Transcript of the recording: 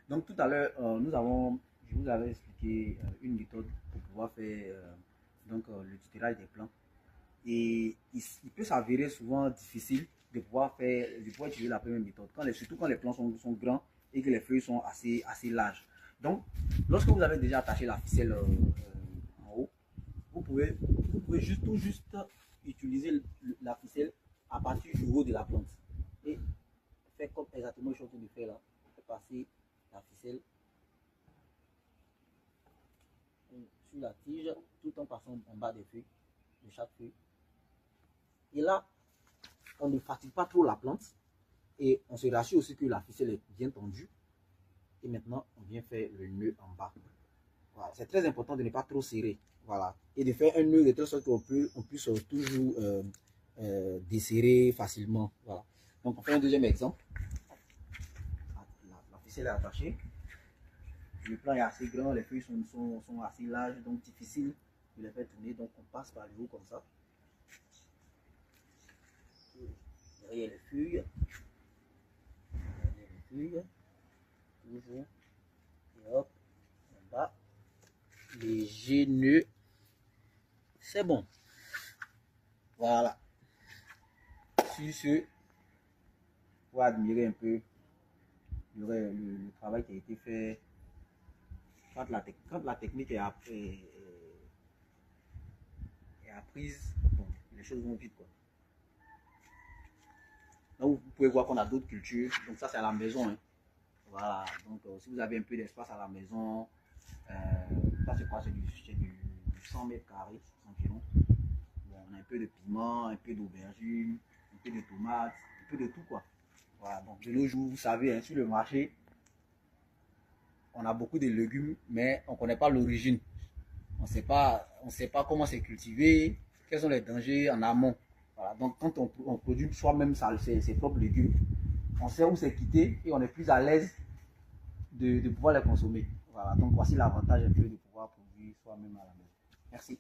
Donc tout à l'heure, je vous avais expliqué une méthode pour pouvoir faire le tutorage des plants. Et il peut s'avérer souvent difficile de pouvoir utiliser la première méthode, surtout quand les plants sont grands et que les feuilles sont assez larges. Donc, lorsque vous avez déjà attaché la ficelle en haut, vous pouvez juste utiliser la ficelle à partir du haut de la plante. Et faire comme exactement ce que je suis en train de faire là. Passer la ficelle sur la tige tout en passant en bas des feuilles, de chaque feuille. Et là, on ne fatigue pas trop la plante et on se rassure aussi que la ficelle est bien tendue. Et maintenant, on vient faire le nœud en bas. Voilà. C'est très important de ne pas trop serrer. Voilà. Et de faire un nœud de telle sorte qu'on puisse toujours desserrer facilement. Voilà. Donc, on fait un deuxième exemple. La ficelle est attachée. Le plan est assez grand, les feuilles sont assez larges, donc difficile de les faire tourner. Donc, on passe par le haut comme ça. Derrière les feuilles. Toujours. Et hop, en bas. Léger nœud. C'est bon. Voilà. Sur ce, vous admirer un peu le travail qui a été fait quand la technique est apprise. Bon, les choses vont vite, quoi. Donc, vous pouvez voir qu'on a d'autres cultures. Donc, ça, c'est à la maison. Hein. Voilà. Donc, si vous avez un peu d'espace à la maison, ça, c'est quoi? C'est du 100 mètres carrés environ. Bon, on a un peu de piment, un peu d'aubergine, un peu de tomates, un peu de tout, quoi. Voilà. Donc, de nos jours, vous savez, hein, sur le marché, on a beaucoup de légumes, mais on ne connaît pas l'origine. On ne sait pas comment c'est cultivé, quels sont les dangers en amont. Voilà. Donc, quand on produit soi-même ses propres légumes, on sait où c'est quitté et on est plus à l'aise de pouvoir les consommer. Voilà. Donc, voici l'avantage un peu de pouvoir produire soi-même à la maison. Merci.